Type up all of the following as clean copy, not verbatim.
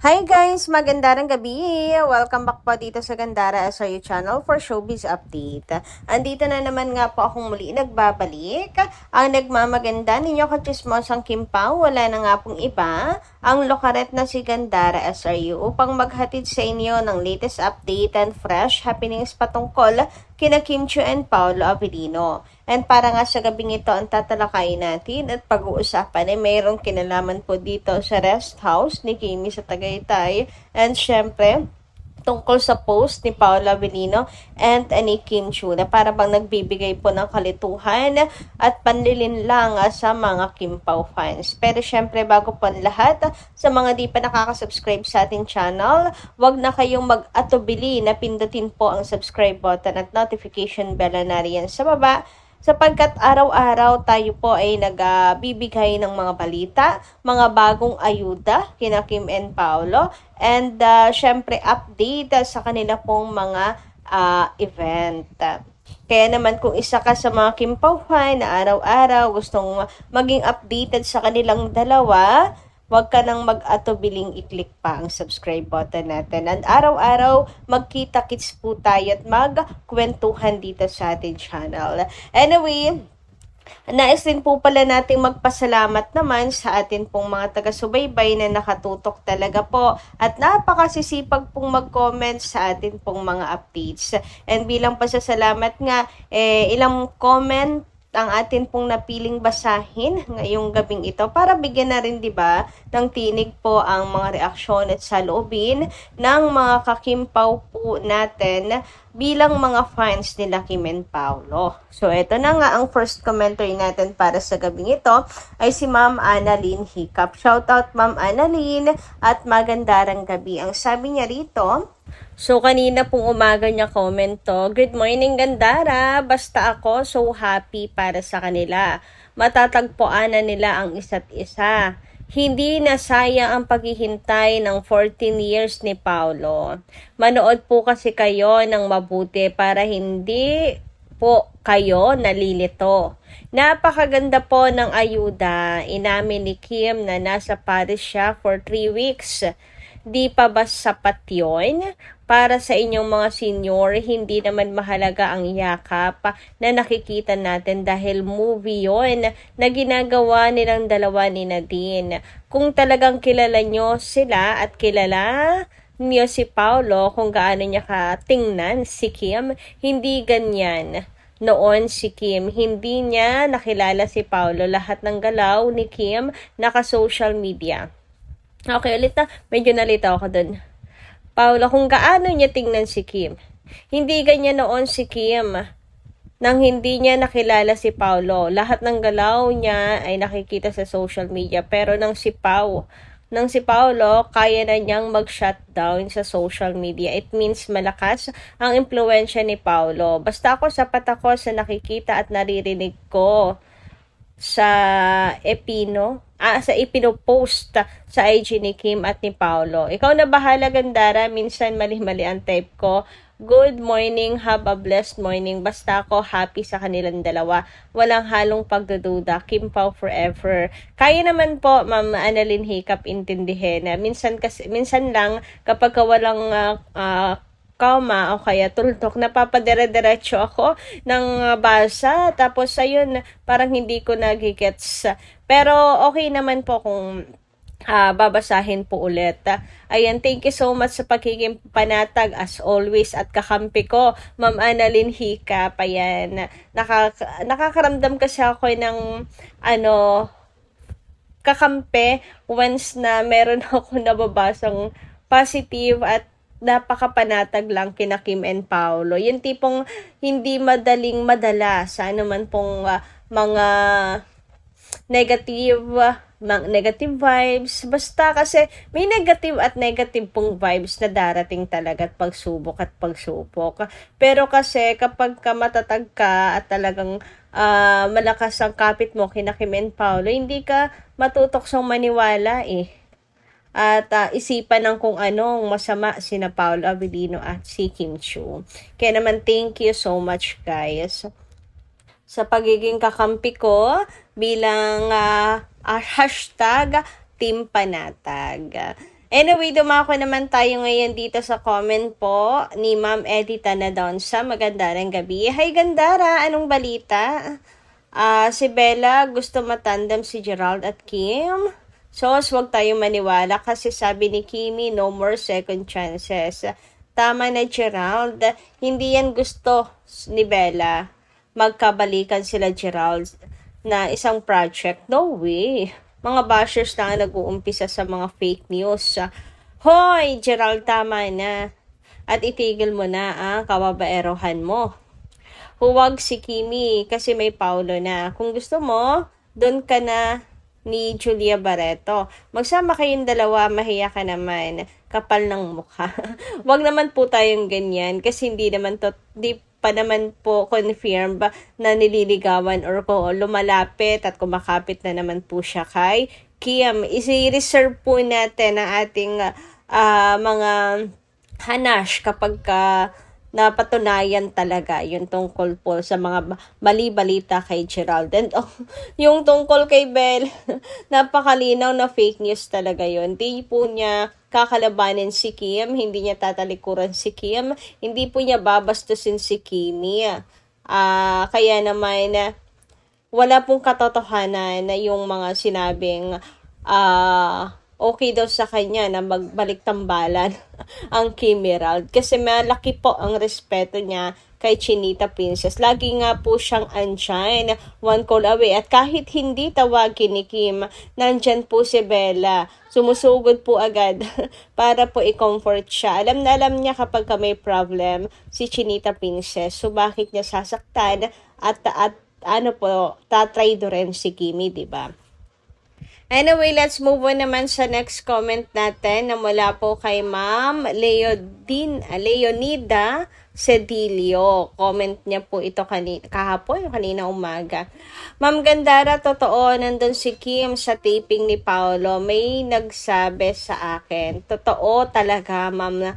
Hi guys! Magandang gabi! Welcome back po dito sa Gandara SRU channel for Showbiz Update. Andito na naman nga po akong muli nagbabalik. Ang nagmamaganda ninyo kachismosang Kim Pao, wala na nga pong iba, ang lokaret na si Gandara SRU upang maghatid sa inyo ng latest update and fresh happenings patungkol kina Kim Chiu and Paolo Avellino. And para nga sa gabing ito ang tatalakayin natin at pag-uusapan ay mayroong kinalaman po dito sa rest house ni Kimi sa Tagaytay. And syempre, tungkol sa post ni Paolo Avellino and ni Kim Chiu na para bang nagbibigay po ng kalituhan at panlilin lang sa mga Kim Pao fans. Pero syempre bago po ang lahat, sa mga di pa nakaka-subscribe sa ating channel, wag na kayong mag-atubili na pindutin po ang subscribe button at notification bell na riyan sa baba, sapagkat araw-araw tayo po ay nagbibigay ng mga balita, mga bagong ayuda kina Kim and Paolo, and syempre update sa kanila pong mga event. Kaya naman kung isa ka sa mga Kim Pao fan na araw-araw gustong maging updated sa kanilang dalawa, huwag ka nang mag-atubiling i-click pa ang subscribe button natin. And araw-araw, magkita-kits po tayo at magkwentuhan dito sa ating channel. Anyway, nais din po pala nating magpasalamat naman sa atin pong mga taga-subaybay na nakatutok talaga po at napakasisipag pong mag-comment sa atin pong mga updates. And bilang pasasalamat nga, ilang comment ang atin pong napiling basahin ngayong gabing ito para bigyan na rin 'di ba ng tinig po ang mga reaksyon at saloobin ng mga ka-Kim Pao po natin bilang mga fans nila Kim and Paolo. So ito na nga ang first commentary natin para sa gabing ito ay si Ma'am Annalyn Hiccup. Shoutout Ma'am Annalyn at magandarang gabi. Ang sabi niya rito, so, kanina pong umaga niya comment to, "Good morning, Gandara. Basta ako so happy para sa kanila. Matatagpuan na nila ang isa't isa. Hindi na sayang ang paghihintay ng 14 years ni Paolo. Manood po kasi kayo ng mabuti para hindi po kayo nalilito. Napakaganda po ng ayuda. Inamin ni Kim na nasa Paris siya for 3 weeks. Di pa ba sapat yun? Para sa inyong mga senior, hindi naman mahalaga ang yakap na nakikita natin dahil movie yon na ginagawa nilang dalawa ni Nadine. Kung talagang kilala nyo sila at kilala niyo si Paolo kung gaano niya katingnan si Kim, hindi ganyan. Noon si Kim, hindi niya nakilala si Paolo. Lahat ng galaw ni Kim naka-social media." Okay, ulit na. Medyo nalito ako dun. Paolo, kung gaano niya tingnan si Kim. Hindi ganyan noon si Kim nang hindi niya nakilala si Paolo. Lahat ng galaw niya ay nakikita sa social media. Pero nang si Paolo, kaya na niyang mag-shutdown sa social media. It means malakas ang impluensya ni Paolo. Basta ako, sapat ako sa nakikita at naririnig ko sa ipinopost sa IG ni Kim at ni Paolo. Ikaw na bahala, Gandara. Minsan mali-mali ang type ko. Good morning, have a blessed morning. Basta ako happy sa kanilang dalawa. Walang halong pagdududa. Kim Pao forever. Kaya naman po, Ma'am Annalyn Hiccup, intindihin na minsan lang kapag walang kama o kaya tuldok, napapadire-diretso ako ng basa, tapos ayun, parang hindi ko nagigets. Pero okay naman po kung babasahin po ulit. Ayan, thank you so much sa pagiging panatag as always at kakampi ko, Ma'am Annalyn Hiccup. Ayan, nakakaramdam kasi ako ng kakampi once na meron ako nababasang positive at napakapanatag lang kina Kim and Paolo. Yung tipong hindi madaling madala sa anuman pong mga negative vibes. Basta kasi may negative at negative pong vibes na darating talaga at pagsubok. Pero kasi kapag ka matatag ka at talagang malakas ang kapit mo kina Kim and Paolo, hindi ka matutoksong maniwala at isipan ng kung anong masama sina Paolo Avellino at si Kim Chiu. Kaya naman thank you so much guys sa pagiging kakampi ko bilang hashtag Team Panatag. Anyway, dumako naman tayo ngayon dito sa comment po ni Ma'am Edita Nadonsa. Maganda ng gabi. Hi Gandara, anong balita? Si Bella gusto matandem si Gerald at Kim. So, wag tayong maniwala kasi sabi ni Kimi, no more second chances. Tama na Gerald, hindi yan gusto ni Bella. Magkabalikan sila Gerald na isang project. No way. Mga bashers na nag-uumpisa sa mga fake news. Hoy, Gerald, tama na. At itigil mo na ang kababaerohan mo. Huwag si Kimi kasi may Paulo na. Kung gusto mo, doon ka na ni Julia Barreto. Magsama kayong dalawa, mahiya ka naman. Kapal ng mukha. Huwag naman po tayong ganyan kasi hindi pa naman po confirm ba na nililigawan or ko lumalapit at kumakapit na naman po siya kay Kim. Isi-reserve po natin ang ating mga hanash kapag napatunayan talaga yung tungkol po sa mga bali-balita kay Gerald. And yung tungkol kay Belle, napakalinaw na fake news talaga yun. Hindi po niya kakalabanin si Kim, hindi niya tatalikuran si Kim, hindi po niya babastusin si Kimi. Kaya naman, wala pong katotohanan na yung mga sinabing okay daw sa kanya na magbalik tambalan ang Kim Gerald. Kasi malaki po ang respeto niya kay Chinita Princess. Lagi nga po siyang andyan, one call away. At kahit hindi tawagin ni Kim, nandyan po si Bella. Sumusugod po agad para po i-comfort siya. Alam na alam niya kapag may problem si Chinita Princess. So bakit niya sasaktan at tatry do rin si Kimi, diba? Anyway, let's move on naman sa next comment natin na mula po kay Ma'am Leonida Cedillo. Comment niya po ito kahapon, kanina umaga. Ma'am Gandara, totoo, nandun si Kim sa taping ni Paolo. May nagsabi sa akin. Totoo talaga, Ma'am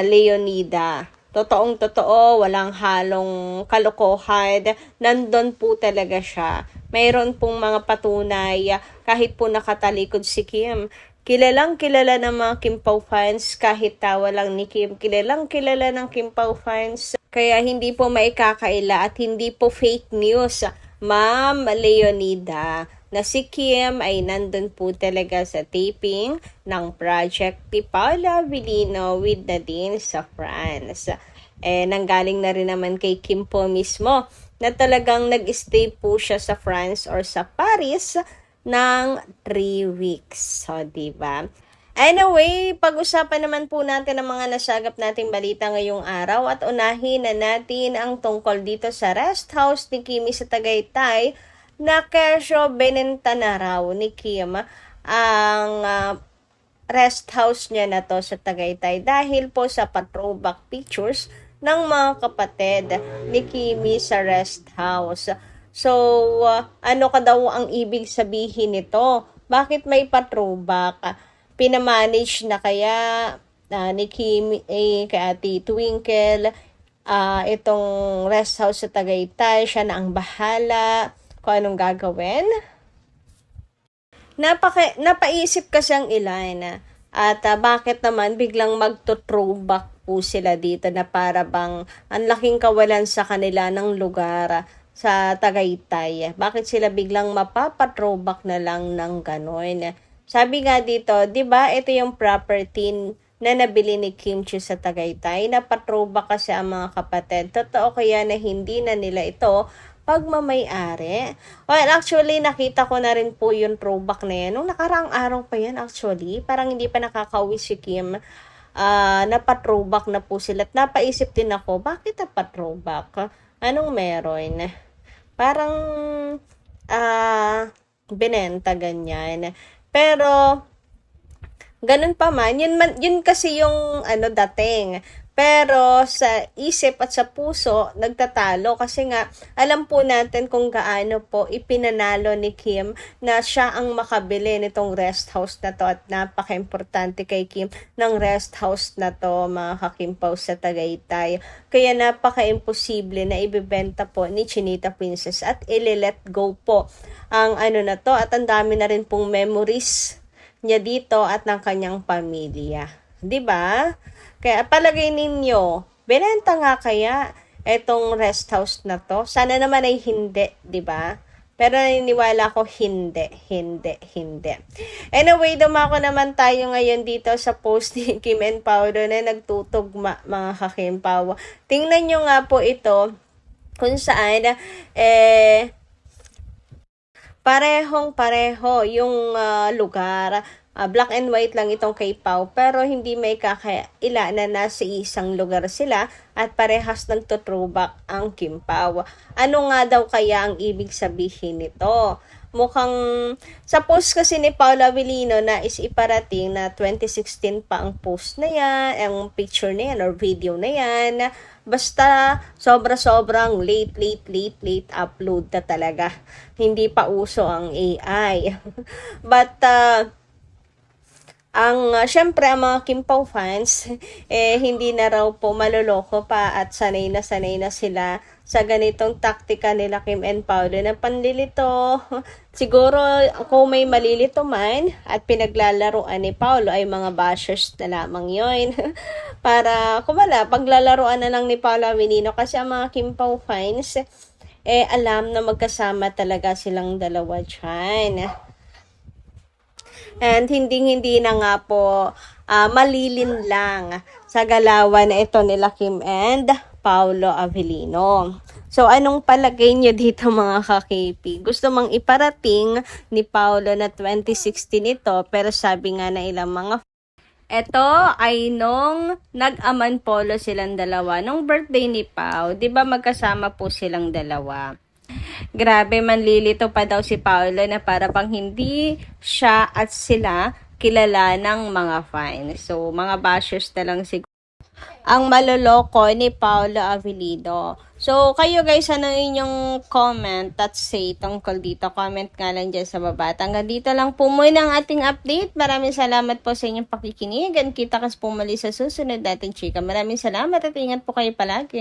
Leonida. Totoong-totoo, walang halong kalokohan. Nandun po talaga siya. Mayroon pong mga patunay kahit po nakatalikod si Kim. Kilalang kilala ng mga Kim Pao fans kahit tawa lang ni Kim. Kilalang kilala ng Kim Pao fans. Kaya hindi po maikakaila at hindi po fake news, Ma'am Leonida, na si Kim ay nandun po talaga sa taping ng project ni Paula Avellino with Nadine sa France. Nanggaling na rin naman kay Kim po mismo na talagang nag-stay po siya sa France or sa Paris ng 3 weeks. So, diba? Anyway, pag-usapan naman po natin ang mga nasagap nating balita ngayong araw at unahin na natin ang tungkol dito sa rest house ni Kimi sa Tagaytay na kesyo benenta na raw ni Kim ang rest house niya na to sa Tagaytay dahil po sa patrobak pictures ng mga kapatid ni Kimi sa rest house. So, ano ka daw ang ibig sabihin nito? Bakit may patrobak? Pinamanage na kaya ni Kimi kay Ate Twinkle itong rest house sa Tagaytay? Siya na ang bahala kung anong gagawin? Napaisip kasi ang ilan at bakit naman biglang magto-throwback po sila dito na para bang ang laking kawalan sa kanila ng lugar sa Tagaytay. Bakit sila biglang mapapatrowback na lang ng gano'n? Sabi nga dito, 'di ba, ito yung property na nabili ni Kim Chiu sa Tagaytay, na patrowback kasi ang mga kapatid. Totoo kaya na hindi na nila ito pagmamay-ari? Well, actually, nakita ko na rin po yung throwback na yan. Nung nakaraang araw pa yan, actually. Parang hindi pa nakakauwi si Kim. Napatrowback na po sila. At napaisip din ako, bakit napatrowback? Anong meron? Parang binenta ganyan. Pero ganun pa man, yun kasi yung dating. Pero sa isip at sa puso, nagtatalo kasi nga alam po natin kung gaano po ipinanalo ni Kim na siya ang makabili nitong rest house na to, at napaka-importante kay Kim ng rest house na to, mga kakimpaw sa Tagaytay. Kaya napaka-imposible na ibebenta po ni Chinita Princess at i-let go po ang na to, at ang dami na rin pong memories niya dito at ng kanyang pamilya. 'Di ba? Kaya palagay ninyo, binenta nga kaya etong rest house na to? Sana naman ay hindi, 'di ba? Pero naniniwala ko hindi. Anyway, dumako naman tayo ngayon dito sa post ni Kim and Paolo na nagtutugma, mga kakimpaw. Tingnan nyo nga po ito kung saan parehong-pareho yung lugar. Black and white lang itong kay Pau, pero hindi may kakaila na nasa isang lugar sila at parehas nagtuthrowback ang Kim Pau. Ano nga daw kaya ang ibig sabihin nito? Mukhang sa post kasi ni Paula Avellino na is iparating na 2016 pa ang post na yan, ang picture na yan or video na yan. Basta sobrang late upload na talaga. Hindi pa uso ang AI. But syempre ang mga Kim Pao fans hindi na raw po maloloko pa at sanay na sila sa ganitong taktika nila Kim and Paolo na panlilito. Siguro kung may malilito man at pinaglalaroan ni Paolo ay mga bashers na lamang yon. Para paglalaroan na lang ni Paolo Avellino kasi ang mga Kim Pao fans alam na magkasama talaga silang dalawa dyan. And hindi na nga po malilin lang sa galawan na ito nila Kim and Paolo Avellino. So, anong palagay niyo dito mga ka-KP? Gusto mang iparating ni Paolo na 2016 ito, pero sabi nga na ilang mga ito ay nung nag-aman polo silang dalawa. Nung birthday ni Pao, di ba magkasama po silang dalawa? Grabe, manlilito pa daw si Paolo na para pang hindi siya at sila kilala ng mga fans. So, mga bashers na lang siguro ang maloloko ni Paolo Avellino. So, kayo guys, ano inyong comment at say tungkol dito? Comment nga lang dyan sa baba. Hanggang dito lang po muna ang ating update. Maraming salamat po sa inyong pakikinig. And kita kas po muli sa susunod nating chika. Maraming salamat at ingat po kayo palagi.